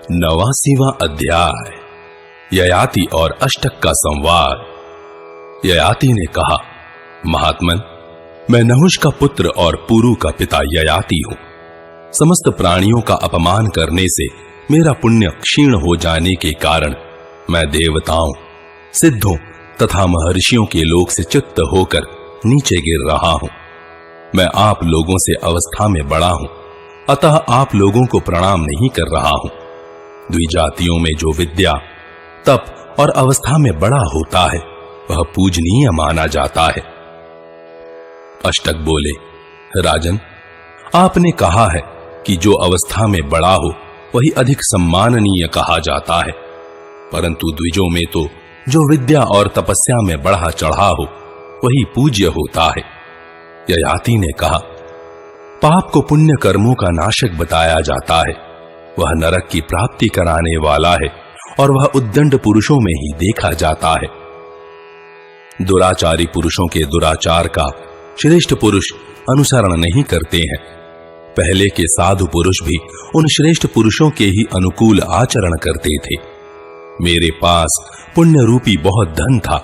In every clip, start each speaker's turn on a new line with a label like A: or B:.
A: 89वां अध्याय। ययाति और अष्टक का संवाद। ययाति ने कहा, महात्मन, मैं नहुष का पुत्र और पुरु का पिता ययाति हूं। समस्त प्राणियों का अपमान करने से मेरा पुण्य क्षीण हो जाने के कारण मैं देवताओं, सिद्धों तथा महर्षियों के लोक से च्युत होकर नीचे गिर रहा हूं। मैं आप लोगों से अवस्था में बड़ा हूं, अतः आप लोगों को प्रणाम नहीं कर रहा हूं। द्विजातियों में जो विद्या, तप और अवस्था में बड़ा होता है वह पूजनीय माना जाता है। अष्टक बोले, राजन, आपने कहा है कि जो अवस्था में बड़ा हो वही अधिक सम्माननीय कहा जाता है, परंतु द्विजों में तो जो विद्या और तपस्या में बढ़ा चढ़ा हो वही पूज्य होता है। ययाति ने कहा, पाप को पुण्य कर्मों का नाशक बताया जाता है, वह नरक की प्राप्ति कराने वाला है और वह उद्दंड पुरुषों में ही देखा जाता है। दुराचारी पुरुषों के दुराचार का श्रेष्ठ पुरुष अनुसरण नहीं करते हैं। पहले के साधु पुरुष भी उन श्रेष्ठ पुरुषों के ही अनुकूल आचरण करते थे। मेरे पास पुण्य रूपी बहुत धन था,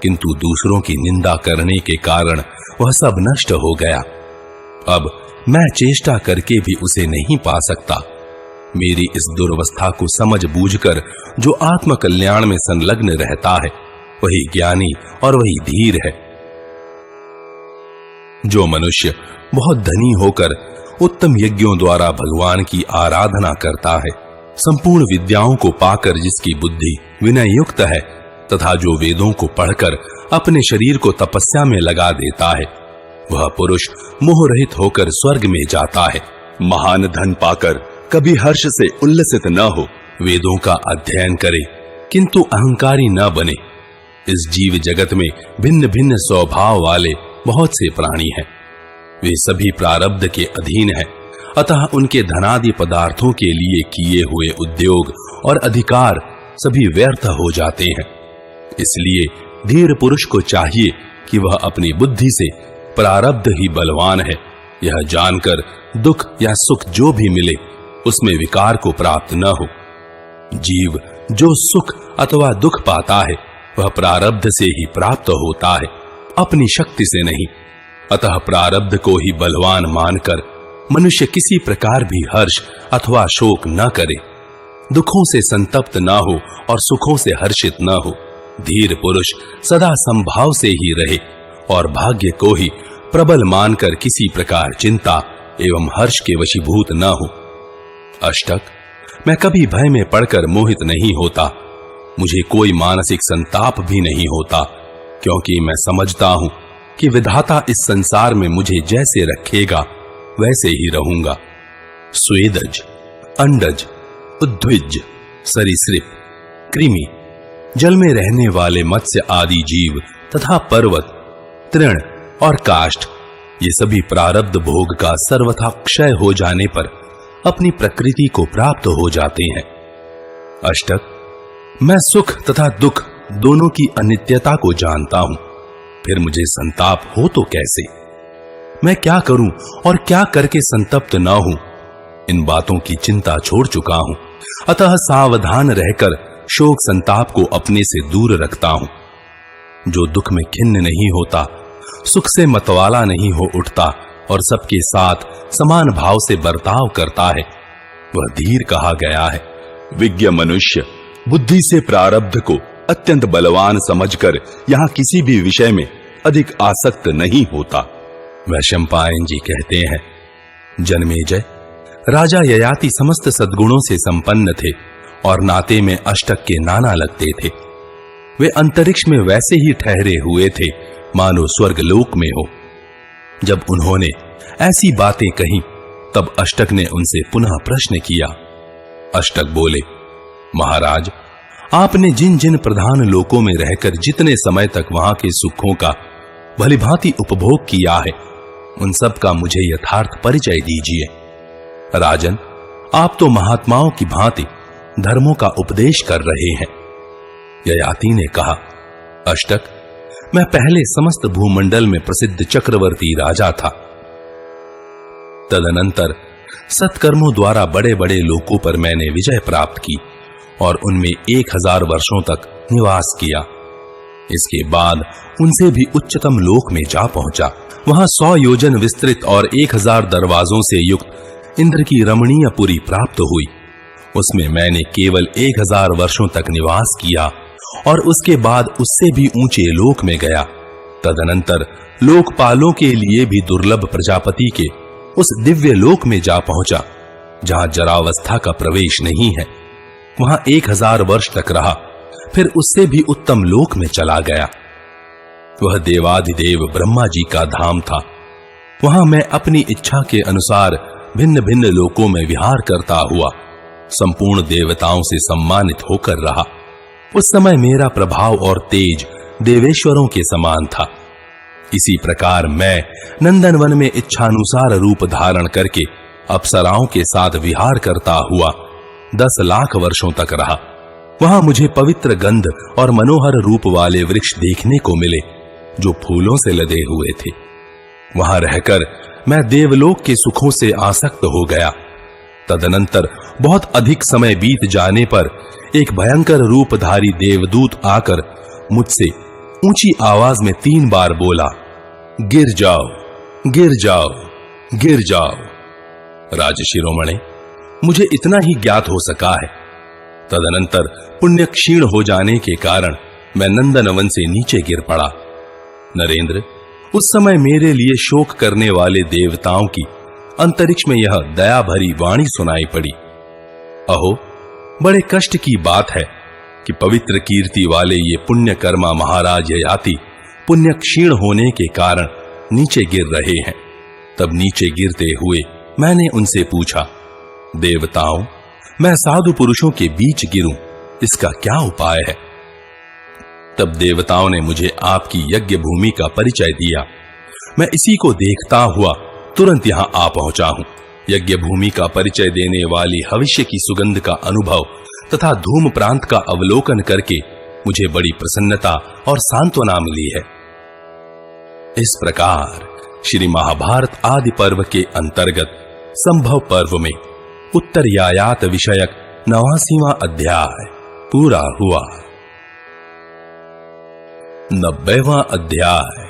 A: किंतु दूसरों की निंदा करने के कारण वह सब नष्ट हो गया। अब मैं चेष्टा करके भी उसे नहीं पा सकता। मेरी इस दुर्वस्था को समझ बूझकर जो आत्म कल्याण में संलग्न रहता है वही ज्ञानी और वही धीर है। जो मनुष्य बहुत धनी होकर उत्तम यज्ञों द्वारा भगवान की आराधना करता है, संपूर्ण विद्याओं को पाकर जिसकी बुद्धि विनय युक्त है, तथा जो वेदों को पढ़कर अपने शरीर को तपस्या में लगा देता है, वह पुरुष मोह रहित होकर स्वर्ग में जाता है। महान धन पाकर कभी हर्ष से उल्लसित न हो, वेदों का अध्ययन करे किंतु अहंकारी न बने। इस जीव जगत में भिन्न भिन्न स्वभाव वाले बहुत से प्राणी हैं। वे सभी प्रारब्ध के अधीन हैं, अतः उनके धनादि पदार्थों के लिए किए हुए उद्योग और अधिकार सभी व्यर्थ हो जाते हैं। इसलिए धीर पुरुष को चाहिए कि वह अपनी बुद्धि से प्रारब्ध ही बलवान है, यह जानकर दुख या सुख जो भी मिले उसमें विकार को प्राप्त न हो। जीव जो सुख अथवा दुख पाता है वह प्रारब्ध से ही प्राप्त होता है, अपनी शक्ति से नहीं। अतः प्रारब्ध को ही बलवान मानकर मनुष्य किसी प्रकार भी हर्ष अथवा शोक न करे, दुखों से संतप्त न हो और सुखों से हर्षित न हो। धीर पुरुष सदा संभाव से ही रहे और भाग्य को ही प्रबल मानकर किसी प्रकार चिंता एवं हर्ष के वशीभूत न हो। अष्टक, मैं कभी भय में पड़कर मोहित नहीं होता। मुझे कोई मानसिक संताप भी नहीं होता, क्योंकि मैं समझता हूं कि विधाता इस संसार में मुझे जैसे रखेगा वैसे ही रहूंगा। स्वेदज, अंडज, उद्भिज, सरीसृप, कृमि, जल में रहने वाले मत्स्य आदि जीव तथा पर्वत, तृण और काष्ठ, ये सभी प्रारब्ध भोग का सर्वथा क्षय हो जाने पर अपनी प्रकृति को प्राप्त हो जाते हैं। अष्टक, मैं सुख तथा दुख दोनों की अनित्यता को जानता हूं, फिर मुझे संताप हो तो कैसे? मैं क्या करूं और क्या करके संतप्त न हूं, इन बातों की चिंता छोड़ चुका हूं। अतः सावधान रहकर शोक संताप को अपने से दूर रखता हूं। जो दुख में खिन्न नहीं होता, सुख से मतवाला नहीं हो उठता और सबके साथ समान भाव से बर्ताव करता है, वह धीर कहा गया है। विज्ञ मनुष्य बुद्धि से प्रारब्ध को अत्यंत बलवान समझकर यहाँ किसी भी विषय में अधिक आसक्त नहीं होता। वैशंपायन जी कहते हैं, जन्मेजय, राजा ययाति समस्त सद्गुणों से संपन्न थे और नाते में अष्टक के नाना लगते थे। वे अंतरिक्ष में वैसे ही ठहरे हुए थे मानो स्वर्ग लोक में हो। जब उन्होंने ऐसी बातें कही तब अष्टक ने उनसे पुनः प्रश्न किया। अष्टक बोले, महाराज, आपने जिन जिन प्रधान लोकों में रहकर जितने समय तक वहां के सुखों का भलीभांति उपभोग किया है, उन सब का मुझे यथार्थ परिचय दीजिए। राजन, आप तो महात्माओं की भांति धर्मों का उपदेश कर रहे हैं। ययाति ने कहा, अष्टक, मैं पहले समस्त भूमंडल में प्रसिद्ध चक्रवर्ती राजा था। तदनंतर सत्कर्मों द्वारा बड़े बड़े लोकों पर मैंने विजय प्राप्त की और उनमें 1000 वर्षों तक निवास किया। इसके बाद उनसे भी उच्चतम लोक में जा पहुंचा। वहां 100 योजन विस्तृत और 1000 दरवाजों से युक्त इंद्र की रमणीय पुरी प्राप्त हुई। उसमें मैंने केवल 1000 वर्षों तक निवास किया और उसके बाद उससे भी ऊंचे लोक में गया। तदनंतर लोकपालों के लिए भी दुर्लभ प्रजापति के उस दिव्य लोक में जा पहुंचा जहां जरावस्था का प्रवेश नहीं है। वहां 1000 वर्ष तक रहा, फिर उससे भी उत्तम लोक में चला गया। वह देवाधिदेव ब्रह्मा जी का धाम था। वहां मैं अपनी इच्छा के अनुसार भिन्न भिन्न लोकों में विहार करता हुआ संपूर्ण देवताओं से सम्मानित होकर रहा। उस समय मेरा प्रभाव और तेज देवेश्वरों के समान था। इसी प्रकार मैं नंदनवन में इच्छानुसार रूप धारण करके अप्सराओं के साथ विहार करता हुआ 10 लाख वर्षों तक रहा। वहां मुझे पवित्र गंध और मनोहर रूप वाले वृक्ष देखने को मिले जो फूलों से लदे हुए थे। वहां रहकर मैं देवलोक के सुखों से आसक्त हो गया। तदनंतर बहुत अधिक समय बीत जाने पर एक भयंकर रूपधारी देवदूत आकर मुझसे ऊंची आवाज में 3 बार बोला, गिर जाओ, गिर जाओ, गिर जाओ। राजशिरोमणे, मुझे इतना ही ज्ञात हो सका है। तदनंतर पुण्य क्षीण हो जाने के कारण मैं नंदनवन से नीचे गिर पड़ा। नरेंद्र, उस समय मेरे लिए शोक करने वाले देवताओं की अंतरिक्ष में यह दया भरी वाणी सुनाई पड़ी। अहो, बड़े कष्ट की बात है कि पवित्र कीर्ति वाले ये पुण्यकर्मा महाराज ययाति पुण्य क्षीण होने के कारण नीचे गिर रहे हैं। तब नीचे गिरते हुए मैंने उनसे पूछा, देवताओं, मैं साधु पुरुषों के बीच गिरूं, इसका क्या उपाय है? तब देवताओं ने मुझे आपकी यज्ञ भूमि का परिचय दिया। मैं इसी को देखता हुआ तुरंत यहां आ पहुंचा हूं। यज्ञ भूमि का परिचय देने वाली भविष्य की सुगंध का अनुभव तथा धूम प्रांत का अवलोकन करके मुझे बड़ी प्रसन्नता और सांत्वना मिली है। इस प्रकार श्री महाभारत आदि पर्व के अंतर्गत संभव पर्व में उत्तरयायात विषयक 89वां अध्याय पूरा हुआ। 90वां अध्याय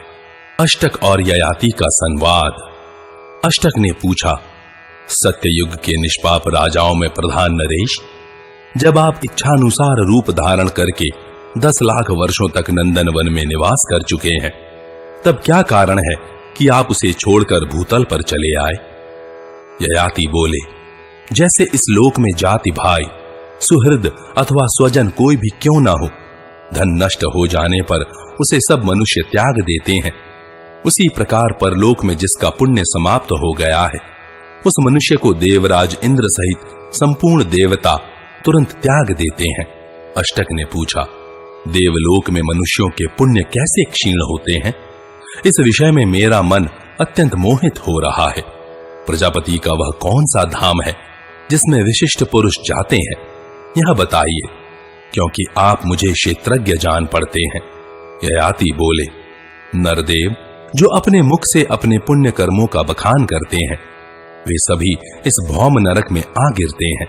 A: अष्टक और ययाति का संवाद। अष्टक ने पूछा, सत्ययुग के निष्पाप राजाओं में प्रधान नरेश, जब आप इच्छानुसार रूप धारण करके 10 लाख वर्षों तक नंदनवन में निवास कर चुके हैं, तब क्या कारण है कि आप उसे छोड़कर भूतल पर चले आए? ययाति बोले, जैसे इस लोक में जाति भाई, सुहृद अथवा स्वजन कोई भी क्यों ना हो, धन नष्ट हो जाने पर उसे सब मनुष्य त्याग देते हैं, उसी प्रकार परलोक में जिसका पुण्य समाप्त हो गया है, उस मनुष्य को देवराज इंद्र सहित संपूर्ण देवता तुरंत त्याग देते हैं। अष्टक ने पूछा, देवलोक में मनुष्यों के पुण्य कैसे क्षीण होते हैं? इस विषय में मेरा मन अत्यंत मोहित हो रहा है। प्रजापति का वह कौन सा धाम है जिसमें विशिष्ट पुरुष जाते हैं, यह बताइए, क्योंकि आप मुझे क्षेत्रज्ञ जान पड़ते हैं। ययाति बोले, नरदेव, जो अपने मुख से अपने पुण्य कर्मों का बखान करते हैं, वे सभी इस भौम नरक में आ गिरते हैं।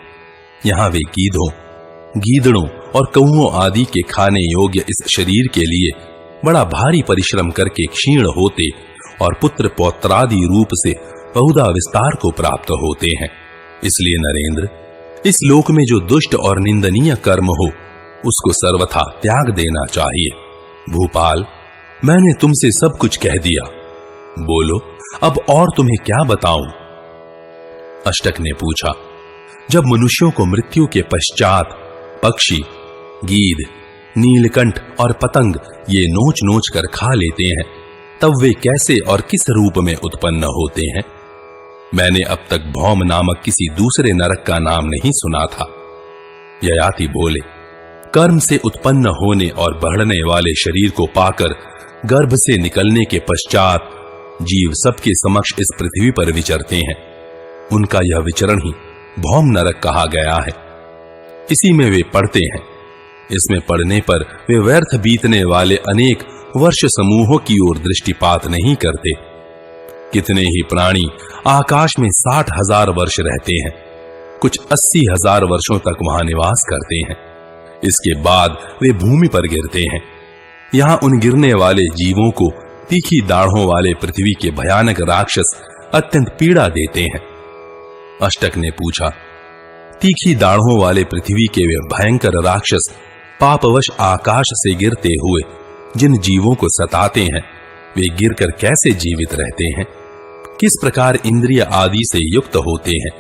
A: यहाँ वे गीधों, गीदड़ों और कौओं आदि के खाने योग्य इस शरीर के लिए बड़ा भारी परिश्रम करके क्षीण होते और पुत्र पौत्रादि रूप से बहुधा विस्तार को प्राप्त होते हैं। इसलिए नरेंद्र, इस लोक में जो दुष्ट और निंदनीय कर्म हो, उसको सर्वथा त्याग देना चाहिए। भूपाल, मैंने तुमसे सब कुछ कह दिया, बोलो अब और तुम्हें क्या बताऊं? अष्टक ने पूछा, जब मनुष्यों को मृत्यु के पश्चात पक्षी, गीध, नीलकंठ और पतंग ये नोच नोच कर खा लेते हैं, तब वे कैसे और किस रूप में उत्पन्न होते हैं? मैंने अब तक भौम नामक किसी दूसरे नरक का नाम नहीं सुना था। ययाति बोले, कर्म से उत्पन्न होने और बढ़ने वाले शरीर को पाकर गर्भ से निकलने के पश्चात जीव सबके समक्ष इस पृथ्वी पर विचरते हैं। उनका यह विचरण ही भौम नरक कहा गया है। इसी में वे पड़ते हैं। इसमें पड़ने पर वे व्यर्थ बीतने वाले अनेक वर्ष समूहों की ओर दृष्टिपात नहीं करते। कितने ही प्राणी आकाश में 60,000 वर्ष रहते हैं, कुछ 80,000 वर्षों तक वहां निवास करते हैं। इसके बाद वे भूमि पर गिरते हैं। यहां उन गिरने वाले जीवों को तीखी दाढ़ों वाले पृथ्वी के भयानक राक्षस अत्यंत पीड़ा देते हैं। अष्टक ने पूछा, तीखी दाढ़ों वाले पृथ्वी के वे भयंकर राक्षस पापवश आकाश से गिरते हुए जिन जीवों को सताते हैं, वे गिरकर कैसे जीवित रहते हैं? किस प्रकार इंद्रिय आदि से युक्त होते हैं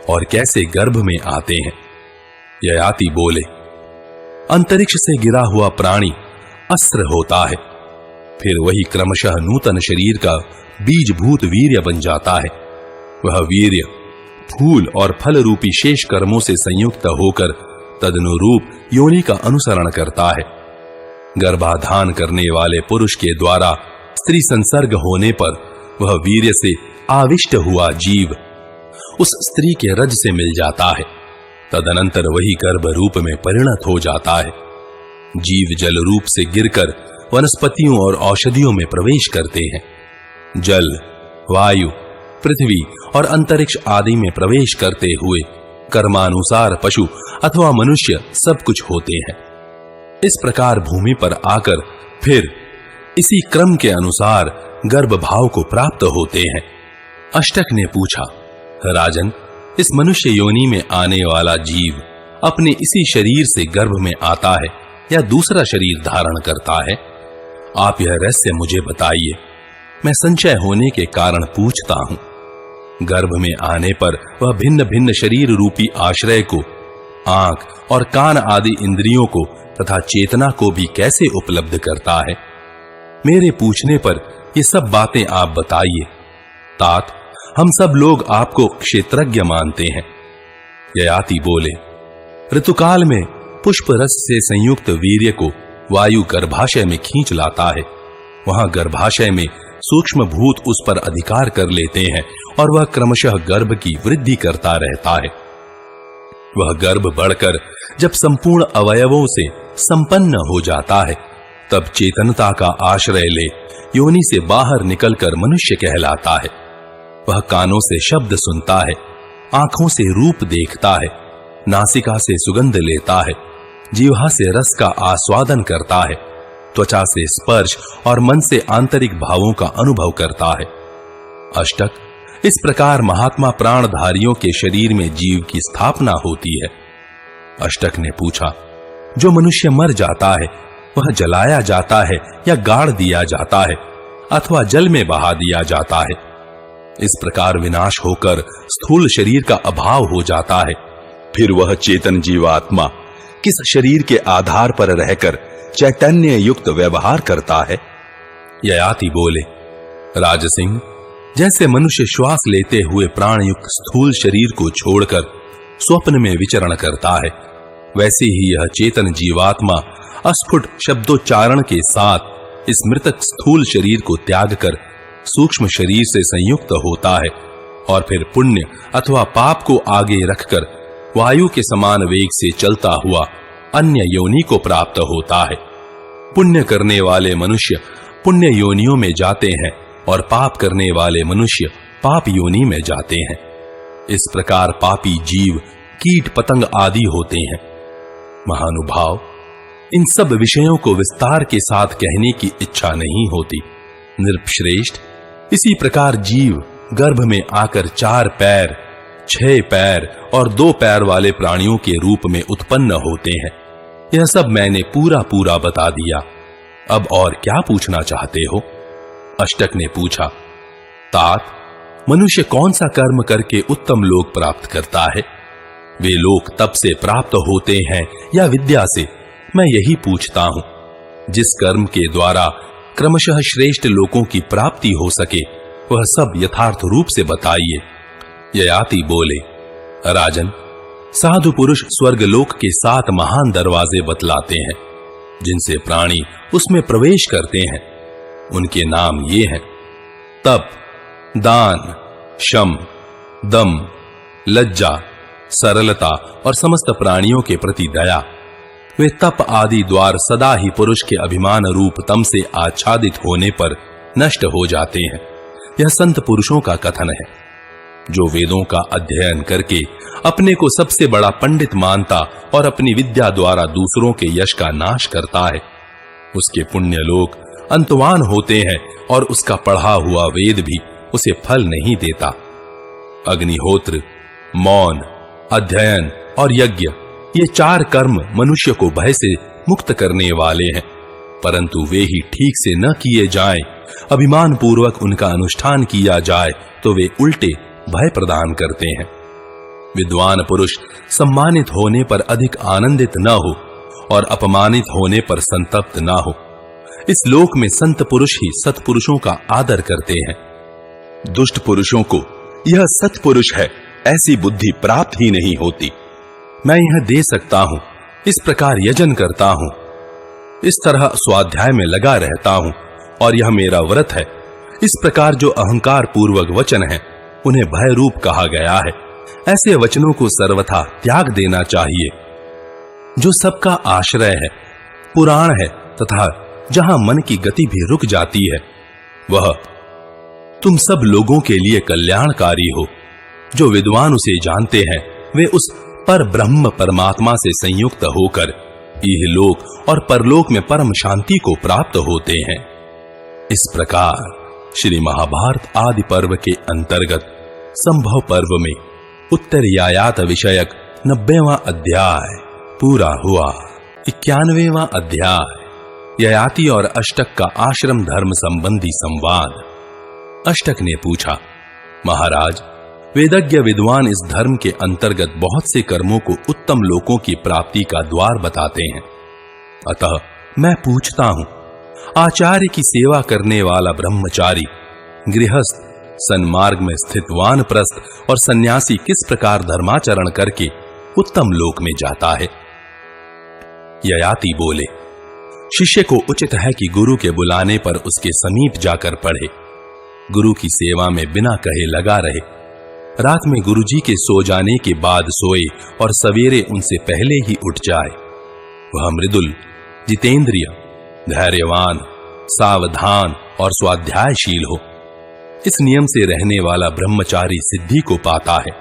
A: और कैसे गर्भ में आते हैं? ययाति बोले, अंतरिक्ष से गिरा हुआ प्राणी अस्त्र होता है, फिर वही क्रमशः नूतन शरीर का बीजभूत वीर्य बन जाता है। वह वीर्य फूल और फल रूपी शेष कर्मों से संयुक्त होकर तदनुरूप योनि का अनुसरण करता है। गर्भाधान करने वाले पुरुष के द्वारा स्त्री संसर्ग होने पर वह वीर्य से आविष्ट हुआ जीव उस स्त्री के रज से मिल जाता है। तदनंतर वही गर्भ रूप में परिणत हो जाता है। जीव जल रूप से गिरकर वनस्पतियों और औषधियों में प्रवेश करते हैं। जल, वायु, पृथ्वी और अंतरिक्ष आदि में प्रवेश करते हुए कर्मानुसार पशु अथवा मनुष्य सब कुछ होते हैं। इस प्रकार भूमि पर आकर फिर इसी क्रम के अनुसार गर्भ भाव को प्राप्त होते हैं। अष्टक ने पूछा, राजन, इस मनुष्य योनि में आने वाला जीव अपने इसी शरीर से गर्भ में आता है या दूसरा शरीर धारण करता है? आप यह रहस्य मुझे बताइए, मैं संशय होने के कारण पूछता हूं। गर्भ में आने पर वह भिन्न भिन्न शरीर रूपी आश्रय को, आंख और कान आदि इंद्रियों को तथा चेतना को भी कैसे उपलब्ध करता है? मेरे पूछने पर ये सब बातें आप बताइए। तात, हम सब लोग आपको क्षेत्रज्ञ मानते हैं। ययाति बोले, ऋतुकाल में पुष्प रस से संयुक्त वीर्य को वायु गर्भाशय में खींच लाता है। वहां गर्भाशय में सूक्ष्म भूत उस पर अधिकार कर लेते हैं और वह क्रमशः गर्भ की वृद्धि करता रहता है। वह गर्भ बढ़कर जब संपूर्ण अवयवों से संपन्न हो जाता है, तब चेतनता का आश्रय ले योनि से बाहर निकलकर मनुष्य कहलाता है। वह कानों से शब्द सुनता है, आंखों से रूप देखता है, नासिका से सुगंध लेता है, जीवा से रस का आस्वादन करता है, त्वचा से स्पर्श और मन से आंतरिक भावों का अनुभव करता है। अष्टक, इस प्रकार महात्मा प्राणधारियों के शरीर में जीव की स्थापना होती है। अष्टक ने पूछा, जो मनुष्य मर जाता है वह जलाया जाता है या गाड़ दिया जाता है अथवा जल में बहा दिया जाता है? इस प्रकार विनाश होकर स्थूल शरीर का अभाव हो जाता है। फिर वह चेतन जीवात्मा किस शरीर के आधार पर रहकर चैतन्य युक्त व्यवहार करता है? ययाति बोले, राजसिंह, जैसे मनुष्य श्वास लेते हुए प्राण युक्त स्थूल शरीर को छोड़कर स्वप्न में विचरण करता है, वैसे ही यह चेतन जीवात्मा अस्फुट शब्दोच्चारण के साथ इस मृतक स्थूल शरीर को त्याग कर सूक्ष्म शरीर से संयुक्त होता है और फिर पुण्य अथवा पाप को आगे रखकर वायु के समान वेग से चलता हुआ अन्य योनि को प्राप्त होता है। पुण्य करने वाले मनुष्य पुण्य योनियों में जाते हैं और पाप करने वाले मनुष्य पाप योनि में जाते हैं। इस प्रकार पापी जीव कीट पतंग आदि होते हैं। महानुभाव, इन सब विषयों को विस्तार के साथ कहने की इच्छा नहीं होती। नृपश्रेष्ठ, इसी प्रकार जीव गर्भ में आकर 4 पैर, 6 पैर और 2 पैर वाले प्राणियों के रूप में उत्पन्न होते हैं। यह सब मैंने पूरा पूरा बता दिया। अब और क्या पूछना चाहते हो? अष्टक ने पूछा, तात, मनुष्य कौन सा कर्म करके उत्तम लोक प्राप्त करता है? वे लोक तप से प्राप्त होते हैं या विद्या से? मैं यही पूछता हूं। जिस कर्म के द्वारा क्रमशः श्रेष्ठ लोकों की प्राप्ति हो सके वह सब यथार्थ रूप से बताइए। ययाति बोले, राजन, साधु पुरुष स्वर्गलोक के 7 महान दरवाजे बतलाते हैं जिनसे प्राणी उसमें प्रवेश करते हैं। उनके नाम ये हैं: तप, दान, शम, दम, लज्जा, सरलता और समस्त प्राणियों के प्रति दया। वे तप आदि द्वार सदा ही पुरुष के अभिमान रूप तम से आच्छादित होने पर नष्ट हो जाते हैं यह संत पुरुषों का कथन है। जो वेदों का अध्ययन करके अपने को सबसे बड़ा पंडित मानता और अपनी विद्या द्वारा दूसरों के यश का नाश करता है, उसके पुण्य लोक अंतवान होते हैं और उसका पढ़ा हुआ वेद भी उसे फल नहीं देता। अग्निहोत्र, मौन, अध्ययन और यज्ञ, ये 4 कर्म मनुष्य को भय से मुक्त करने वाले हैं, परंतु वे ही ठीक से न किए जाएं, अभिमान पूर्वक उनका अनुष्ठान किया जाए तो वे उल्टे भय प्रदान करते हैं। विद्वान पुरुष सम्मानित होने पर अधिक आनंदित न हो और अपमानित होने पर संतप्त न हो। इस लोक में संत पुरुष ही सत्पुरुषों का आदर करते हैं। दुष्ट पुरुषों को यह सत्पुरुष है ऐसी बुद्धि प्राप्त ही नहीं होती। मैं यह दे सकता हूं, इस प्रकार यजन करता हूं, इस तरह स्वाध्याय में लगा रहता हूं और यह मेरा व्रत है, इस प्रकार जो अहंकार पूर्वक वचन है उन्हें भय रूप कहा गया है। ऐसे वचनों को सर्वथा त्याग देना चाहिए। जो सबका आश्रय है, पुराण है तथा जहां मन की गति भी रुक जाती है, वह तुम सब लोगों के लिए कल्याणकारी हो। जो विद्वान उसे जानते हैं वे उस पर ब्रह्म परमात्मा से संयुक्त होकर इहलोक और परलोक में परम शांति को प्राप्त होते हैं। इस प्रकार श्री महाभारत आदि पर्व के अंतर्गत संभव पर्व में उत्तरयायात विषयक 90वां अध्याय पूरा हुआ। 91वां अध्याय ययाति और अष्टक का आश्रम धर्म संबंधी संवाद। अष्टक ने पूछा, महाराज, वेदज्ञ विद्वान इस धर्म के अंतर्गत बहुत से कर्मों को उत्तम लोकों की प्राप्ति का द्वार बताते हैं, अतः मैं पूछता हूं, आचार्य की सेवा करने वाला ब्रह्मचारी, गृहस्थ, सन्मार्ग में स्थित वानप्रस्थ और सन्यासी किस प्रकार धर्माचरण करके उत्तम लोक में जाता है? ययाति बोले, शिष्य को उचित है कि गुरु के बुलाने पर उसके समीप जाकर पढ़े, गुरु की सेवा में बिना कहे लगा रहे, रात में गुरुजी के सो जाने के बाद सोए और सवेरे उनसे पहले ही उठ जाए। वह मृदुल, जितेंद्रिय, धैर्यवान, सावधान और स्वाध्यायशील हो। इस नियम से रहने वाला ब्रह्मचारी सिद्धि को पाता है।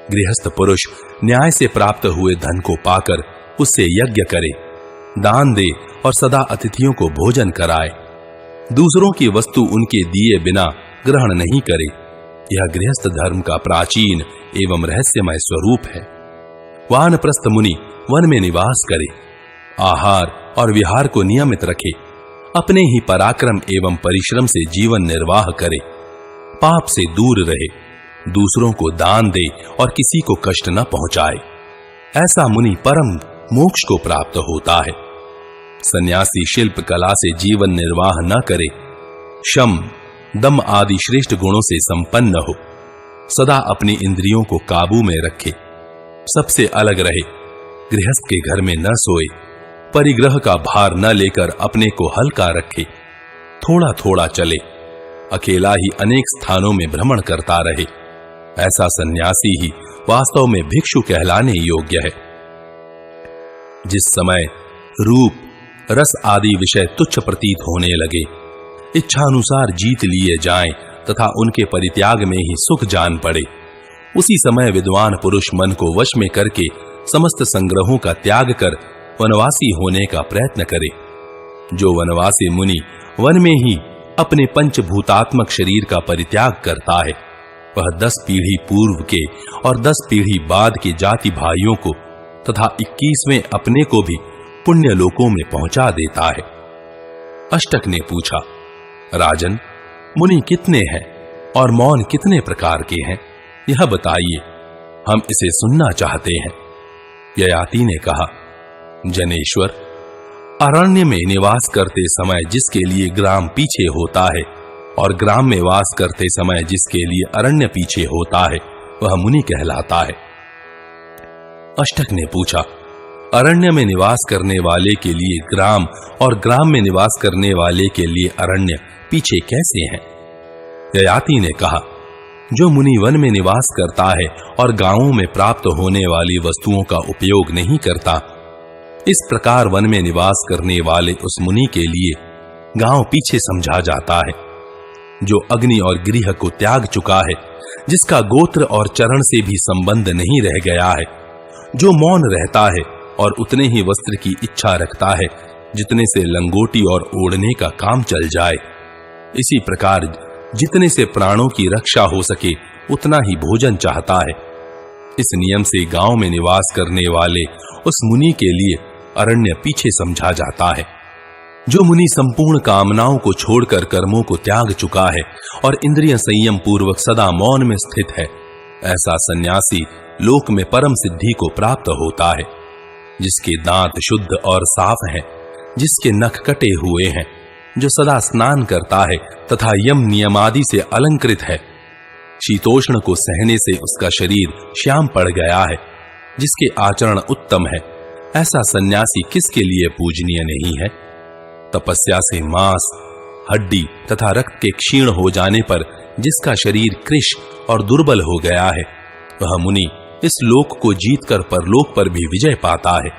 A: गृहस्थ पुरुष न्याय से प्राप्त हुए धन को पाकर उससे यज्ञ करे, दान दे और सदा अतिथियों को भोजन कराए। दूसरों की वस्तु उनके दिए बिना ग्रहण नहीं करे। यह गृहस्थ धर्म का प्राचीन एवं रहस्यमय स्वरूप है। वानप्रस्थ मुनि वन में निवास करे, आहार और विहार को नियमित रखे, अपने ही पराक्रम एवं परिश्रम से जीवन निर्वाह करे, पाप से दूर रहे, दूसरों को दान दे और किसी को कष्ट न पहुंचाए। ऐसा मुनि परम मोक्ष को प्राप्त होता है। सन्यासी शिल्प कला से जीवन निर्वाह न करे, शम, दम आदि श्रेष्ठ गुणों से संपन्न हो, सदा अपनी इंद्रियों को काबू में रखे, सबसे अलग रहे, गृहस्थ के घर में न सोए, परिग्रह का भार न लेकर अपने को हल्का रखे, थोड़ा थोड़ा चले, अकेला ही अनेक स्थानों में भ्रमण करता रहे। ऐसा सन्यासी ही वास्तव में भिक्षु कहलाने योग्य है। जिस समय रूप, रस आदि विषय तुच्छ प्रतीत होने लगे, इच्छानुसार जीत लिए जाएं तथा उनके परित्याग में ही सुख जान पड़े, उसी समय विद्वान पुरुष मन को वश में करके समस्त संग्रहों का त्याग कर वनवासी होने का प्रयत्न करे। जो वनवासी मुनि वन में ही अपने पंचभूतात्मक शरीर का परित्याग करता है, वह 10 पीढ़ी पूर्व के और 10 पीढ़ी बाद के जाति भाइयों को तथा 21वें अपने को भी पुण्य लोकों में पहुंचा देता है। अष्टक ने पूछा, राजन, मुनि कितने हैं और मौन कितने प्रकार के हैं, यह बताइए, हम इसे सुनना चाहते हैं। ययाति ने कहा, जनेश्वर, अरण्य में निवास करते समय जिसके लिए ग्राम पीछे होता है और ग्राम में वास करते समय जिसके लिए अरण्य पीछे होता है, वह मुनि कहलाता है। अष्टक ने पूछा, अरण्य में निवास करने वाले के लिए ग्राम और ग्राम में निवास करने वाले के लिए अरण्य पीछे कैसे हैं? ययाति ने कहा, जो मुनि वन में निवास करता है और गांवों में प्राप्त होने वाली वस्तुओं का उपयोग नहीं करता, इस प्रकार वन में निवास करने वाले उस मुनि के लिए गांव पीछे समझा जाता है। जो अग्नि और गृह को त्याग चुका है, जिसका गोत्र और चरण से भी संबंध नहीं रह गया है, जो मौन रहता है और उतने ही वस्त्र की इच्छा रखता है जितने से लंगोटी और ओढ़ने का काम चल जाए। इसी प्रकार जितने से प्राणों की रक्षा हो सके उतना ही भोजन चाहता है। इस नियम से गांव में निवास करने वाले उस मुनि के लिए अरण्य पीछे समझा जाता है। जो मुनि संपूर्ण कामनाओं को छोड़कर कर्मों को त्याग चुका है और इंद्रिय संयम पूर्वक सदा मौन में स्थित है, ऐसा सन्यासी लोक में परम सिद्धि को प्राप्त होता है। जिसके दांत शुद्ध और साफ हैं, जिसके नख कटे हुए हैं, जो सदा स्नान करता है तथा यम नियमादि से अलंकृत है, शीतोष्ण को सहने से उसका शरीर श्याम पड़ गया है, जिसके आचरण उत्तम है, ऐसा सन्यासी किसके लिए पूजनीय नहीं है? तपस्या से मांस, हड्डी तथा रक्त के क्षीण हो जाने पर जिसका शरीर कृश और दुर्बल हो गया है, वह मुनि इस लोक को जीतकर परलोक पर भी विजय पाता है।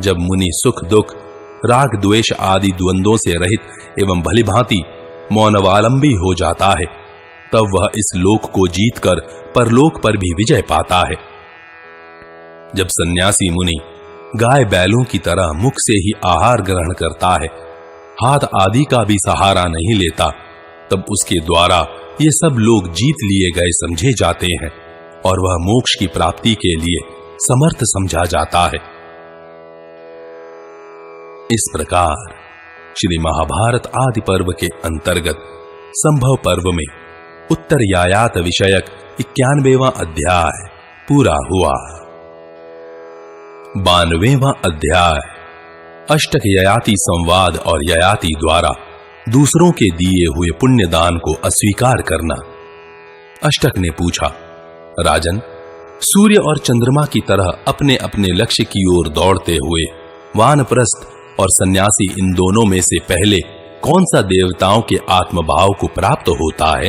A: जब मुनि सुख दुख, राग द्वेष आदि द्वंद्वों से रहित एवं भलीभांति मौनवालंबी हो जाता है, तब वह इस लोक को जीतकर परलोक पर भी विजय पाता है। जब सन्यासी मुनि गाय बैलों की तरह मुख से ही आहार ग्रहण करता है, हाथ आदि का भी सहारा नहीं लेता, तब उसके द्वारा ये सब लोग जीत लिए गए समझे जाते हैं और वह मोक्ष की प्राप्ति के लिए समर्थ समझा जाता है। इस प्रकार श्री महाभारत आदि पर्व के अंतर्गत संभव पर्व में उत्तरयायात विषयक 91वां अध्याय पूरा हुआ। 92वां अध्याय अष्टक ययाति संवाद और ययाति द्वारा दूसरों के दिए हुए पुण्यदान को अस्वीकार करना। अष्टक ने पूछा, राजन, सूर्य और चंद्रमा की तरह अपने अपने लक्ष्य की ओर दौड़ते हुए वानप्रस्थ और सन्यासी इन दोनों में से पहले कौन सा देवताओं के आत्मभाव को प्राप्त होता है?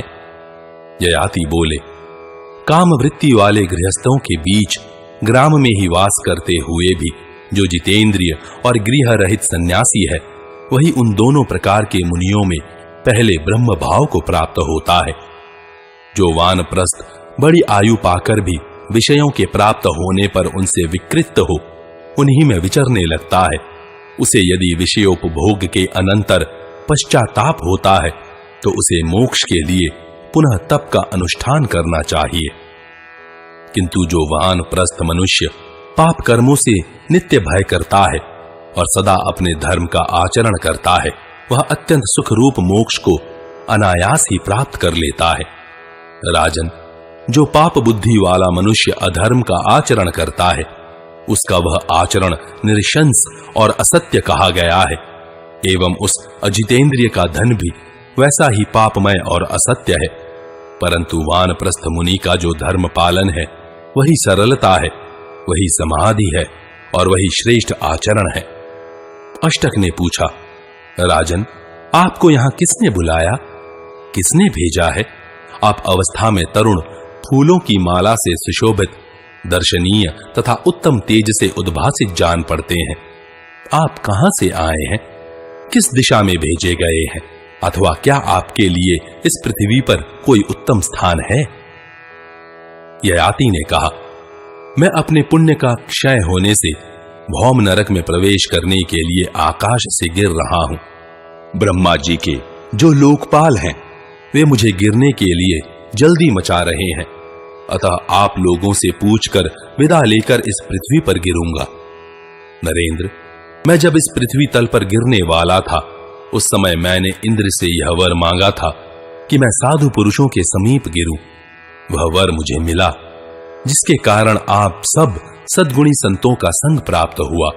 A: ययाति बोले, काम वृत्ति वाले गृहस्थों के बीच ग्राम में ही वास करते हुए भी जो जितेंद्रिय और गृह रहित सन्यासी है, वही उन दोनों प्रकार के मुनियों में पहले ब्रह्म भाव को प्राप्त होता है। जो वानप्रस्थ बड़ी आयु पाकर भी विषयों के प्राप्त होने पर उनसे विकृत हो, उन्हीं में विचरने लगता है, उसे यदि विषयोपभोग के अनंतर पश्चाताप होता है तो उसे मोक्ष के लिए पुनः तप का अनुष्ठान करना चाहिए। किंतु जो वानप्रस्थ मनुष्य पाप कर्मों से नित्य भय करता है और सदा अपने धर्म का आचरण करता है, वह अत्यंत सुख रूप मोक्ष को अनायास ही प्राप्त कर लेता है। राजन, जो पाप बुद्धि वाला मनुष्य अधर्म का आचरण करता है, उसका वह आचरण निरशंस और असत्य कहा गया है, एवं उस अजितेंद्रिय का धन भी वैसा ही पापमय और असत्य है। परंतु वानप्रस्थ मुनि का जो धर्म पालन है, वही सरलता है, वही समाधि है और वही श्रेष्ठ आचरण है। अष्टक ने पूछा, राजन, आपको यहां किसने बुलाया, किसने भेजा है? आप अवस्था में तरुण, फूलों की माला से सुशोभित, दर्शनीय तथा उत्तम तेज से उद्भासित जान पड़ते हैं। आप कहां से आए हैं? किस दिशा में भेजे गए हैं? अथवा क्या आपके लिए इस पृथ्वी पर कोई उत्तम स्थान है? ययाति ने कहा, मैं अपने पुण्य का क्षय होने से भौम नरक में प्रवेश करने के लिए आकाश से गिर रहा हूं। ब्रह्मा जी के जो लोकपाल हैं, वे मुझे गिरने के लिए जल्दी मचा रहे हैं, अतः आप लोगों से पूछकर विदा लेकर इस पृथ्वी पर गिरूंगा। नरेंद्र, मैं जब इस पृथ्वी तल पर गिरने वाला था, उस समय मैंने इंद्र से यह वर मांगा था कि मैं साधु पुरुषों के समीप गिरूं। वह वर मुझे मिला, जिसके कारण आप सब सद्गुणी संतों का संग प्राप्त हुआ।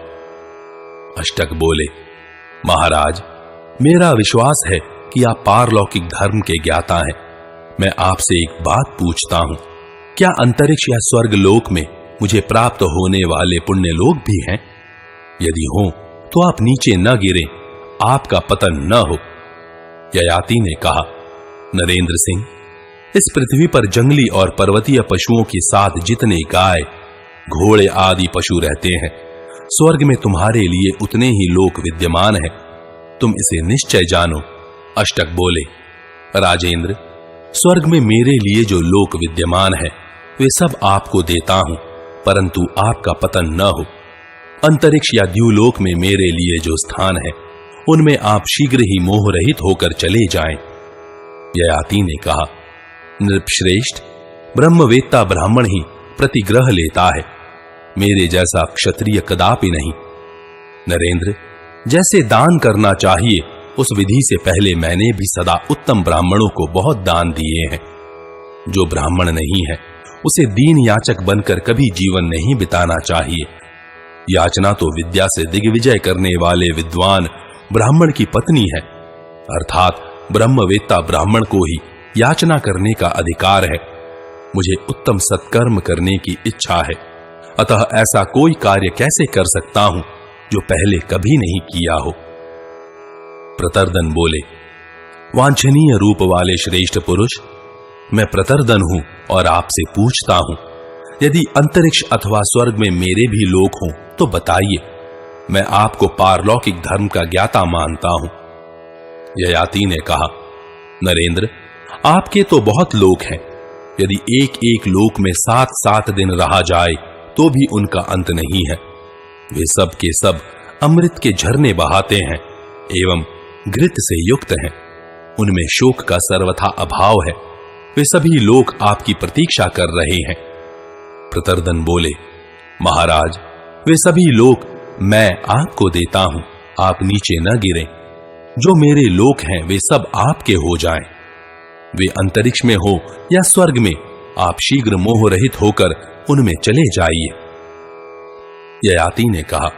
A: अष्टक बोले, महाराज, मेरा विश्वास है कि आप पारलौकिक धर्म के ज्ञाता हैं। मैं आपसे एक बात पूछता हूं, क्या अंतरिक्ष या स्वर्ग लोक में मुझे प्राप्त होने वाले पुण्य लोक भी हैं? यदि हो तो आप नीचे न गिरें, आपका पतन न हो। ययाति ने कहा, नरेंद्र सिंह, इस पृथ्वी पर जंगली और पर्वतीय पशुओं के साथ जितने गाय, घोड़े आदि पशु रहते हैं, स्वर्ग में तुम्हारे लिए उतने ही लोक विद्यमान हैं। तुम इसे निश्चय जानो। अष्टक बोले, राजेंद्र, स्वर्ग में मेरे लिए जो लोक विद्यमान है वे सब आपको देता हूं, परंतु आपका पतन न हो। अंतरिक्ष या द्युलोक में मेरे लिए जो स्थान है उनमें आप शीघ्र ही मोह रहित होकर चले जाएं। ययाति ने कहा, नृपश्रेष्ठ, ब्रह्मवेत्ता ब्राह्मण ही प्रतिग्रह लेता है, मेरे जैसा क्षत्रिय कदापि नहीं। नरेंद्र, जैसे दान करना चाहिए उस विधि से पहले मैंने भी सदा उत्तम ब्राह्मणों को बहुत दान दिए हैं। जो ब्राह्मण नहीं है उसे दीन याचक बनकर कभी जीवन नहीं बिताना चाहिए। याचना तो विद्या से दिग्विजय करने वाले विद्वान ब्राह्मण की पत्नी है, अर्थात ब्रह्मवेत्ता ब्राह्मण को ही याचना करने का अधिकार है। मुझे उत्तम सत्कर्म करने की इच्छा है, अतः ऐसा कोई कार्य कैसे कर सकता हूं जो पहले कभी नहीं किया हो। प्रतर्दन बोले, वांछनीय रूप वाले श्रेष्ठ पुरुष, मैं प्रतर्दन हूं और आपसे पूछता हूं, यदि अंतरिक्ष अथवा स्वर्ग में मेरे भी लोक हों तो बताइए, मैं आपको पारलौकिक धर्म का ज्ञाता मानता हूं। ययाति ने कहा, नरेंद्र, आपके तो बहुत लोक हैं, यदि एक एक लोक में 7-7 दिन रहा जाए तो भी उनका अंत नहीं है। वे सब के सब अमृत के झरने बहाते हैं एवं घृत से युक्त हैं, उनमें शोक का सर्वथा अभाव है। वे सभी लोग आपकी प्रतीक्षा कर रहे हैं। प्रतर्दन बोले, महाराज, वे सभी लोग मैं आपको देता हूं, आप नीचे न गिरें। जो मेरे लोक हैं वे सब आपके हो जाएं। वे अंतरिक्ष में हो या स्वर्ग में, आप शीघ्र मोह रहित होकर उनमें चले जाइए। ययाति ने कहा,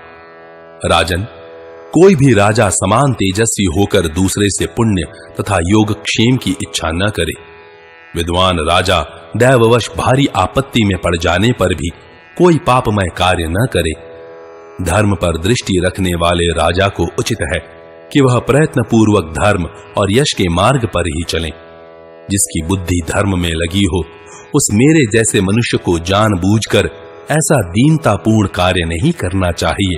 A: राजन, कोई भी राजा समान तेजस्वी होकर दूसरे से पुण्य तथा योगक्षेम की इच्छा न करे। विद्वान राजा दैववश भारी आपत्ति में पड़ जाने पर भी कोई पापमय कार्य न करे। धर्म पर दृष्टि रखने वाले राजा को उचित है कि वह प्रयत्न पूर्वक धर्म और यश के मार्ग पर ही चले। जिसकी बुद्धि धर्म में लगी हो उस मेरे जैसे मनुष्य को जानबूझकर ऐसा दीनतापूर्ण कार्य नहीं करना चाहिए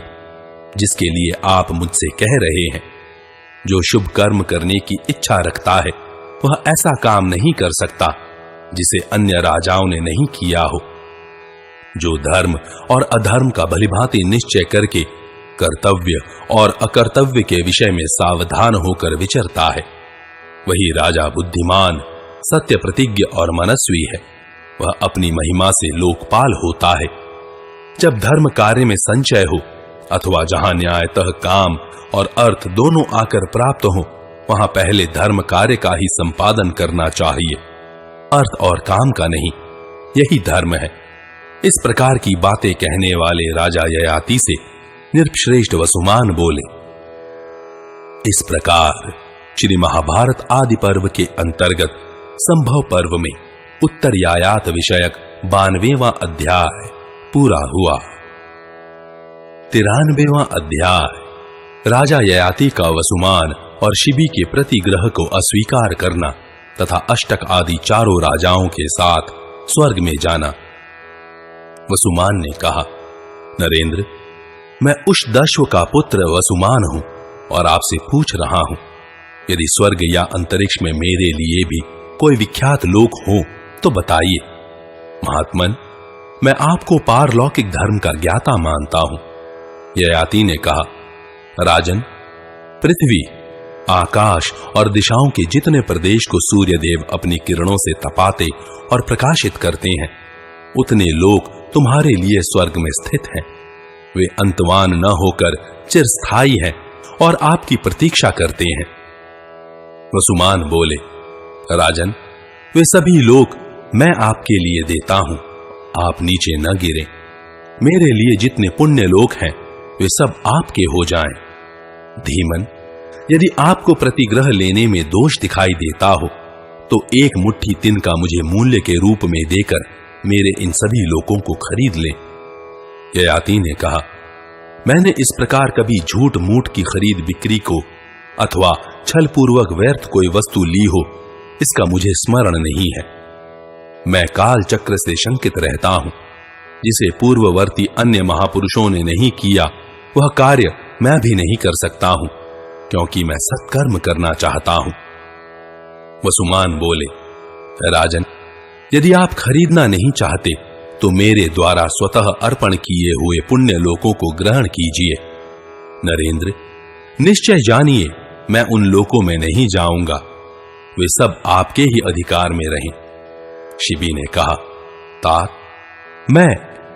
A: जिसके लिए आप मुझसे कह रहे हैं। जो शुभ कर्म करने की इच्छा रखता है वह ऐसा काम नहीं कर सकता जिसे अन्य राजाओं ने नहीं किया हो। जो धर्म और अधर्म का भलीभांति निश्चय करके कर्तव्य और अकर्तव्य के विषय में सावधान होकर विचरता है, वही राजा बुद्धिमान, सत्य प्रतिज्ञ और मनस्वी है। वह अपनी महिमा से लोकपाल होता है। जब धर्म कार्य में संचय हो अथवा जहां न्यायतः काम और अर्थ दोनों आकर प्राप्त हो, वहां पहले धर्म कार्य का ही संपादन करना चाहिए, अर्थ और काम का नहीं। यही धर्म है। इस प्रकार की बातें कहने वाले राजा ययाति से नृपश्रेष्ठ वसुमान बोले, इस प्रकार श्री महाभारत आदि पर्व के अंतर्गत संभव पर्व में उत्तरयायात विषयक 92वां अध्याय पूरा हुआ। 93वां अध्याय राजा ययाति का वसुमान और शिबी के प्रतिग्रह को अस्वीकार करना तथा अष्टक आदि चारों राजाओं के साथ स्वर्ग में जाना। वसुमान ने कहा, नरेंद्र, मैं उष्दश्व का पुत्र वसुमान हूं और आपसे पूछ रहा हूं, यदि स्वर्ग या अंतरिक्ष में मेरे लिए भी कोई विख्यात लोक हो तो बताइए। महात्मन, मैं आपको पारलौकिक धर्म का ज्ञाता मानता हूं। ययाति ने कहा, राजन, पृथ्वी, आकाश और दिशाओं के जितने प्रदेश को सूर्यदेव अपनी किरणों से तपाते और प्रकाशित करते हैं, उतने लोक तुम्हारे लिए स्वर्ग में स्थित हैं। वे अंतवान न होकर चिरस्थायी हैं और आपकी प्रतीक्षा करते हैं। वसुमान बोले, राजन, वे सभी लोक मैं आपके लिए देता हूं, आप नीचे न गिरें। मेरे लिए जितने पुण्य लोक हैं वे सब आपके हो जाएं। धीमन, यदि आपको प्रतिग्रह लेने में दोष दिखाई देता हो तो एक मुट्ठी तिन का मुझे मूल्य के रूप में देकर मेरे इन सभी लोकों को खरीद लें। ययाति ने कहा, मैंने इस प्रकार कभी झूठ मूठ की खरीद बिक्री को अथवा छल पूर्वक व्यर्थ कोई वस्तु ली हो, इसका मुझे स्मरण नहीं है। मैं काल चक्र से शंकित रहता हूं। जिसे पूर्ववर्ती अन्य महापुरुषों ने नहीं किया वह कार्य मैं भी नहीं कर सकता हूं, क्योंकि मैं सत्कर्म करना चाहता हूं। वसुमान बोले, राजन, यदि आप खरीदना नहीं चाहते तो मेरे द्वारा स्वतः अर्पण किए हुए पुण्य लोकों को ग्रहण कीजिए। नरेंद्र, निश्चय जानिए मैं उन लोकों में नहीं जाऊंगा, वे सब आपके ही अधिकार में रहें। शिबी ने कहा, तात, मैं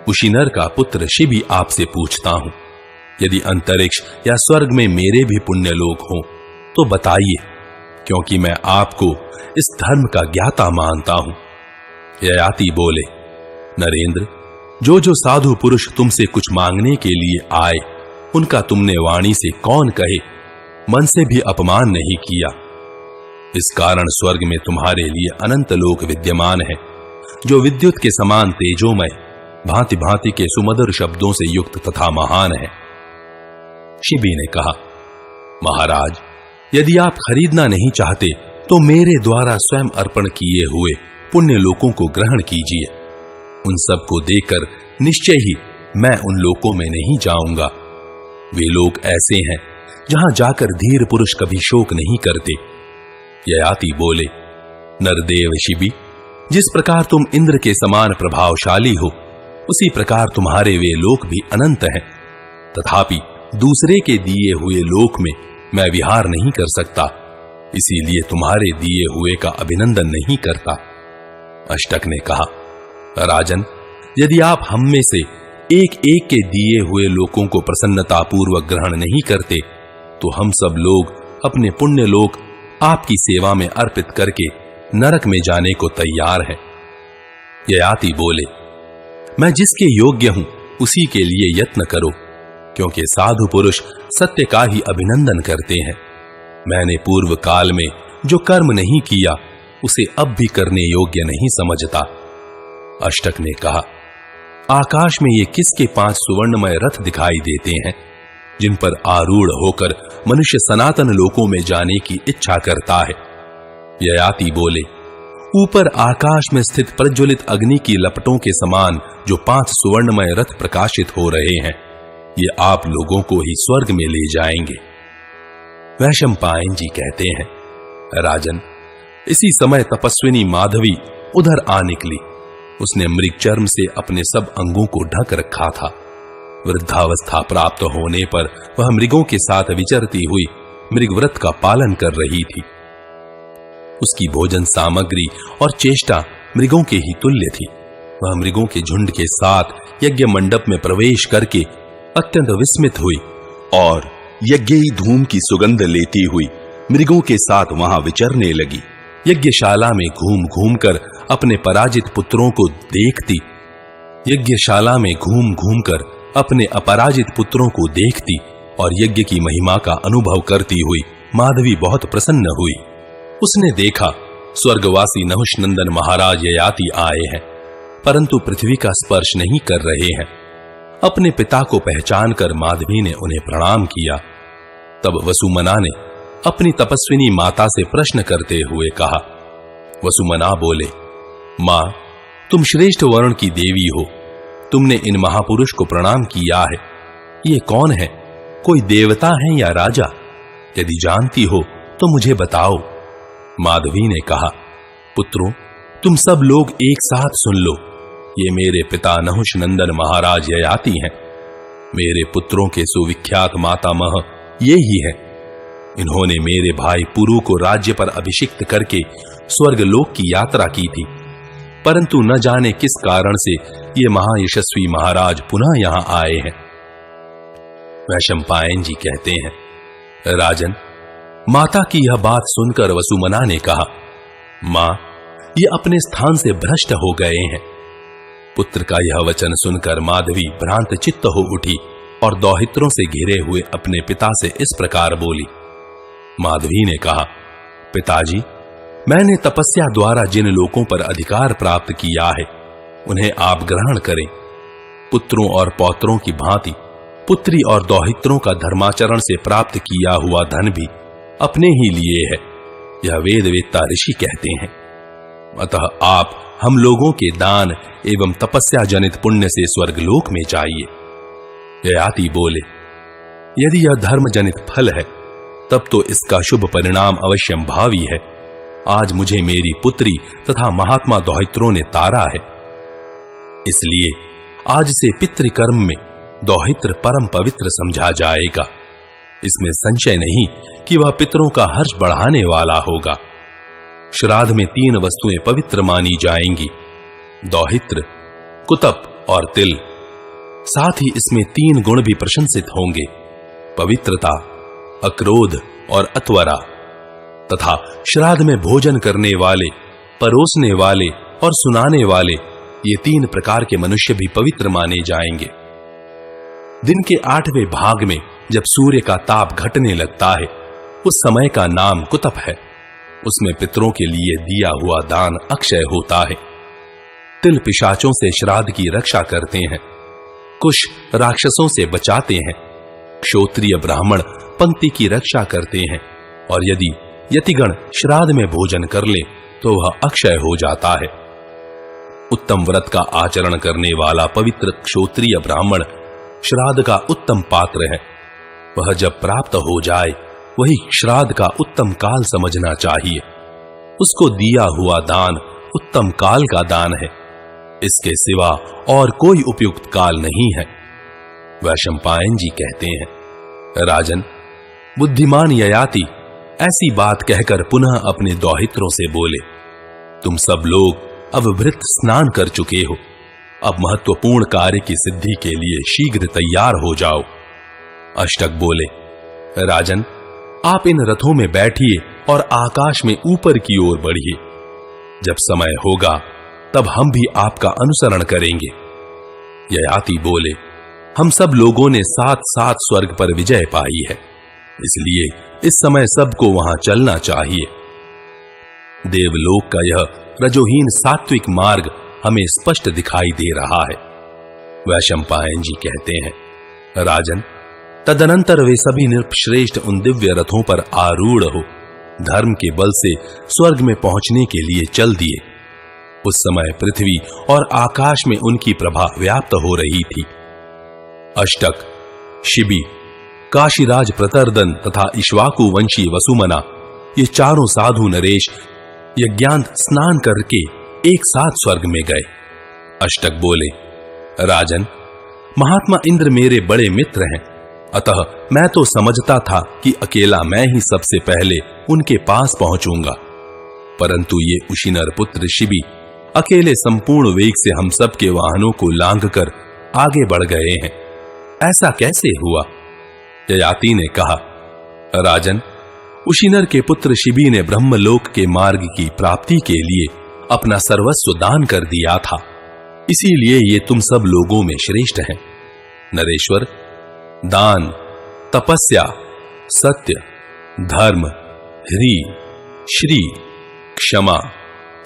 A: उशिनर का पुत्र शिबी आपसे पूछता हूं, यदि अंतरिक्ष या स्वर्ग में मेरे भी पुण्य लोक हों तो बताइए, क्योंकि मैं आपको इस धर्म का ज्ञाता मानता हूं। ययाति बोले, नरेंद्र, जो जो साधु पुरुष तुमसे कुछ मांगने के लिए आए उनका तुमने वाणी से कौन कहे मन से भी अपमान नहीं किया। इस कारण स्वर्ग में तुम्हारे लिए अनंत लोक विद्यमान है, जो विद्युत के समान तेजोमय, भांति भांति के सुमधुर शब्दों से युक्त तथा महान है। शिबी ने कहा, महाराज, यदि आप खरीदना नहीं चाहते तो मेरे द्वारा स्वयं अर्पण किए हुए पुण्य लोकों को ग्रहण कीजिए। उन सब को देकर निश्चय ही मैं उन लोकों में नहीं जाऊंगा। वे लोग ऐसे हैं जहां जाकर धीर पुरुष कभी शोक नहीं करते। ययाति बोले, नरदेव शिबी, जिस प्रकार तुम इंद्र के समान प्रभावशाली हो, उसी प्रकार तुम्हारे वे लोक भी अनंत हैं। तथापि दूसरे के दिए हुए लोक में मैं विहार नहीं कर सकता, इसीलिए तुम्हारे दिए हुए का अभिनंदन नहीं करता। अष्टक ने कहा, राजन, यदि आप हम में से एक एक के दिए हुए लोकों को प्रसन्नता पूर्वक ग्रहण नहीं करते तो हम सब लोग अपने पुण्य लोक आपकी सेवा में अर्पित करके नरक में जाने को तैयार हैं। ययाति बोले, मैं जिसके योग्य हूं उसी के लिए यत्न करो, क्योंकि साधु पुरुष सत्य का ही अभिनंदन करते हैं। मैंने पूर्व काल में जो कर्म नहीं किया उसे अब भी करने योग्य नहीं समझता। अष्टक ने कहा, आकाश में ये किसके 5 सुवर्णमय रथ दिखाई देते हैं, जिन पर आरूढ़ होकर मनुष्य सनातन लोकों में जाने की इच्छा करता है। ययाति बोले, ऊपर आकाश में स्थित प्रज्वलित अग्नि की लपटों के समान जो 5 सुवर्णमय रथ प्रकाशित हो रहे हैं, ये आप लोगों को ही स्वर्ग में ले जाएंगे। वैशंपायन जी कहते हैं, राजन, इसी समय तपस्विनी माधवी उधर आ निकली। उसने मृगचर्म से अपने सब अंगों को ढक रखा था। वृद्धावस्था प्राप्त होने पर वह मृगों के साथ विचरती हुई मृगव्रत का पालन कर रही थी। उसकी भोजन सामग्री और चेष्टा मृगों के ही तुल्य थी। वह मृगों के झुंड के साथ यज्ञ मंडप में प्रवेश करके अत्यंत विस्मित हुई और यज्ञी धूम की सुगंध लेती हुई मृगों के साथ वहां विचरने लगी। यज्ञशाला में घूम घूम कर अपने पराजित पुत्रों को देखती, यज्ञशाला में घूम घूम कर अपने अपराजित पुत्रों को देखती और यज्ञ की महिमा का अनुभव करती हुई माधवी बहुत प्रसन्न हुई। उसने देखा स्वर्गवासी नहुष नंदन महाराज ययाति आए हैं, परंतु पृथ्वी का स्पर्श नहीं कर रहे हैं। अपने पिता को पहचान कर माधवी ने उन्हें प्रणाम किया। तब वसुमना ने अपनी तपस्विनी माता से प्रश्न करते हुए कहा। वसुमना बोले, मां, तुम श्रेष्ठ वर्ण की देवी हो, तुमने इन महापुरुष को प्रणाम किया है। ये कौन है? कोई देवता है या राजा? यदि जानती हो तो मुझे बताओ। माधवी ने कहा, पुत्रों, तुम सब लोग एक साथ सुन लो। ये मेरे पिता नहुष नंदन महाराज ययाति हैं। मेरे पुत्रों के सुविख्यात मातामह ये ही हैं। इन्होंने मेरे भाई पुरु को राज्य पर अभिषिक्त करके स्वर्गलोक की यात्रा की थी, परंतु न जाने किस कारण से ये महायशस्वी महाराज पुनः यहां आए हैं। वैशंपायन जी कहते हैं, राजन, माता की यह बात सुनकर वसुमना ने कहा, मां, ये अपने स्थान से भ्रष्ट हो गए हैं। पुत्र का यह वचन सुनकर माधवी भ्रांत चित्त हो उठी और दौहित्रों से घिरे हुए अपने पिता से इस प्रकार बोली। माधवी ने कहा, पिताजी, मैंने तपस्या द्वारा जिन लोकों पर अधिकार प्राप्त किया है उन्हें आप ग्रहण करें। पुत्रों और पौत्रों की भांति पुत्री और दौहित्रों का धर्माचरण से प्राप्त किया हुआ धन भी अपने ही लिए है, यह वेदवेत्ता ऋषि कहते हैं। अतः आप हम लोगों के दान एवं तपस्या जनित पुण्य से स्वर्गलोक में जाइए। ययाति बोले, यदि यह धर्म जनित फल है तब तो इसका शुभ परिणाम अवश्यंभावी है। आज मुझे मेरी पुत्री तथा महात्मा दौहित्रों ने तारा है। इसलिए आज से पितृकर्म में दौहित्र परम पवित्र समझा जाएगा। इसमें संशय नहीं कि वह पितरों का हर्ष बढ़ाने वाला होगा। श्राद्ध में 3 वस्तुएं पवित्र मानी जाएंगी, दौहित्र, कुतप और तिल। साथ ही इसमें 3 गुण भी प्रशंसित होंगे, पवित्रता, अक्रोध और अत्वरा। तथा श्राद्ध में भोजन करने वाले, परोसने वाले और सुनाने वाले, ये 3 प्रकार के मनुष्य भी पवित्र माने जाएंगे। दिन के 8वें भाग में जब सूर्य का ताप घटने लगता है, उस समय का नाम कुतप है। उसमें पितरों के लिए दिया हुआ दान अक्षय होता है। तिल पिशाचों से श्राद्ध की रक्षा करते हैं, कुश राक्षसों से बचाते हैं, क्षोत्रिय ब्राह्मण पंक्ति की रक्षा करते हैं, और यदि यतिगण श्राद्ध में भोजन कर ले तो वह अक्षय हो जाता है। उत्तम व्रत का आचरण करने वाला पवित्र क्षोत्रिय ब्राह्मण श्राद्ध का उत्तम पात्र है। वह जब प्राप्त हो जाए वही श्राद्ध का उत्तम काल समझना चाहिए। उसको दिया हुआ दान उत्तम काल का दान है, इसके सिवा और कोई उपयुक्त काल नहीं है। वैशंपायन जी कहते हैं, राजन, बुद्धिमान ययाति ऐसी बात कहकर पुनः अपने दौहित्रों से बोले, तुम सब लोग अब वृत्त स्नान कर चुके हो, अब महत्वपूर्ण कार्य की सिद्धि के लिए शीघ्र तैयार हो जाओ। अष्टक बोले, राजन, आप इन रथों में बैठिए और आकाश में ऊपर की ओर बढ़िए। जब समय होगा तब हम भी आपका अनुसरण करेंगे। ययाति बोले, हम सब लोगों ने 7-7 स्वर्ग पर विजय पाई है, इसलिए इस समय सबको वहां चलना चाहिए। देवलोक का यह रजोहीन सात्विक मार्ग हमें स्पष्ट दिखाई दे रहा है। वैशंपायन जी कहते हैं, राजन, तदनंतर वे सभी नृपश्रेष्ठ उन दिव्य रथों पर आरूढ़ हो धर्म के बल से स्वर्ग में पहुंचने के लिए चल दिए। उस समय पृथ्वी और आकाश में उनकी प्रभा व्याप्त हो रही थी। अष्टक, शिबी, काशीराज प्रतर्दन तथा इक्ष्वाकु वंशी वसुमना, ये चारों साधु नरेश यज्ञांत स्नान करके एक साथ स्वर्ग में गए। अष्टक बोले, राजन, महात्मा इंद्र मेरे बड़े मित्र हैं, अतः मैं तो समझता था कि अकेला मैं ही सबसे पहले उनके पास पहुंचूंगा, परंतु ये उशिनर पुत्र शिबी अकेले संपूर्ण वेग से हम सब के वाहनों को लांघकर आगे बढ़ गए हैं। ऐसा कैसे हुआ? ययाति ने कहा, राजन, उशिनर के पुत्र शिबी ने ब्रह्मलोक के मार्ग की प्राप्ति के लिए अपना सर्वस्व दान कर दिया था, इसीलिए ये तुम सब लोगों में श्रेष्ठ हैं। नरेश्वर, दान, तपस्या, सत्य, धर्म, ह्री, श्री, क्षमा,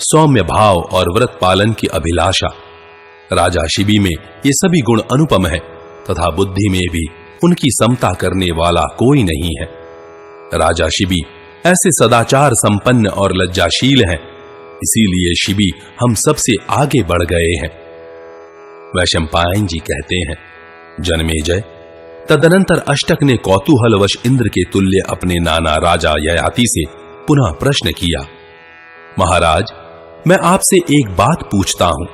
A: सौम्य भाव और व्रत पालन की अभिलाषा, राजा शिबी में ये सभी गुण अनुपम है तथा बुद्धि में भी उनकी समता करने वाला कोई नहीं है। राजा शिबी ऐसे सदाचार संपन्न और लज्जाशील हैं, इसीलिए शिबी हम सबसे आगे बढ़ गए हैं। वैशंपायन जी कहते हैं, जनमेजय, तदनंतर अष्टक ने कौतूहलवश इंद्र के तुल्य अपने नाना राजा ययाति से पुनः प्रश्न किया, महाराज, मैं आपसे एक बात पूछता हूं,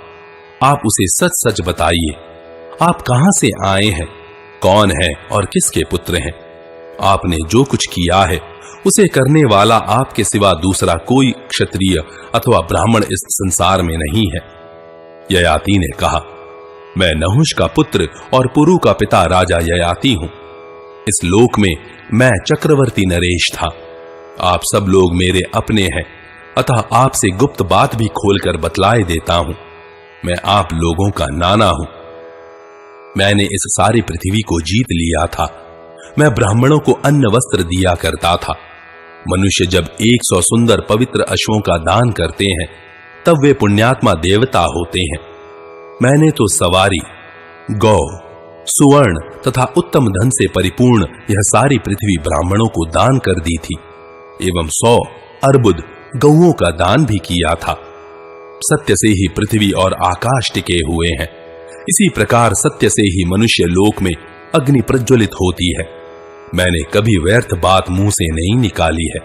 A: आप उसे सच सच बताइए। आप कहां से आए हैं, कौन है और किसके पुत्र हैं? आपने जो कुछ किया है उसे करने वाला आपके सिवा दूसरा कोई क्षत्रिय अथवा ब्राह्मण इस संसार में नहीं है। ययाति ने कहा, मैं नहुष का पुत्र और पुरु का पिता राजा ययाति हूं। इस लोक में मैं चक्रवर्ती नरेश था। आप सब लोग मेरे अपने हैं, अतः आपसे गुप्त बात भी खोलकर बतलाए देता हूं। मैं आप लोगों का नाना हूं। मैंने इस सारी पृथ्वी को जीत लिया था। मैं ब्राह्मणों को अन्न वस्त्र दिया करता था। मनुष्य जब 100 सुंदर पवित्र अश्वों का दान करते हैं तब वे पुण्यात्मा देवता होते हैं। मैंने तो सवारी, गौ, सुवर्ण तथा उत्तम धन से परिपूर्ण यह सारी पृथ्वी ब्राह्मणों को दान कर दी थी एवं 100 अर्बुद गौओं का दान भी किया था। सत्य से ही पृथ्वी और आकाश टिके हुए हैं। इसी प्रकार सत्य से ही मनुष्य लोक में अग्नि प्रज्वलित होती है। मैंने कभी व्यर्थ बात मुंह से नहीं निकाली है,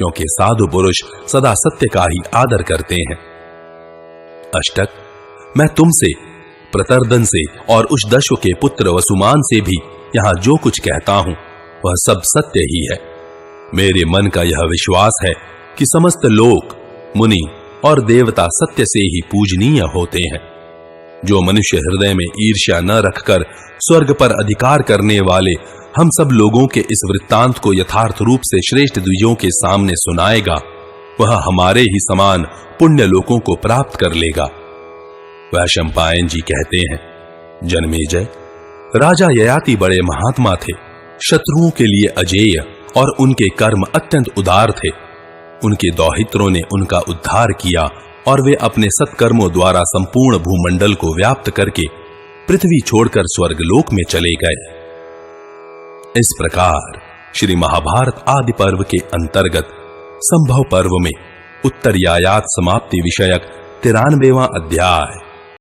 A: क्योंकि साधु पुरुष सदा सत्य का ही आदर करते हैं। अष्टक, मैं तुमसे, प्रतर्दन से और उषदश्व के पुत्र वसुमान से भी यहां जो कुछ कहता हूं वह सब सत्य ही है। मेरे मन का यह विश्वास है कि समस्त लोक, मुनि और देवता सत्य से ही पूजनीय होते हैं। जो मनुष्य हृदय में ईर्ष्या न रखकर स्वर्ग पर अधिकार करने वाले हम सब लोगों के इस वृत्तांत को यथार्थ रूप से श्रेष्ठ द्विजों के सामने सुनाएगा, वह हमारे ही समान पुण्य लोकों को प्राप्त कर लेगा। वैशंपायन जी कहते हैं, जन्मेजय, राजा ययाति बड़े महात्मा थे, शत्रुओं के लिए अजेय और उनके कर्म अत्यंत उदार थे। उनके दौहित्रों ने उनका उद्धार किया और वे अपने सत्कर्मों द्वारा संपूर्ण भूमंडल को व्याप्त करके पृथ्वी छोड़कर स्वर्गलोक में चले गए। इस प्रकार श्री महाभारत आदि पर्व के अंतर्गत संभव पर्व में उत्तरयायात समाप्ति विषयक 93वां अध्याय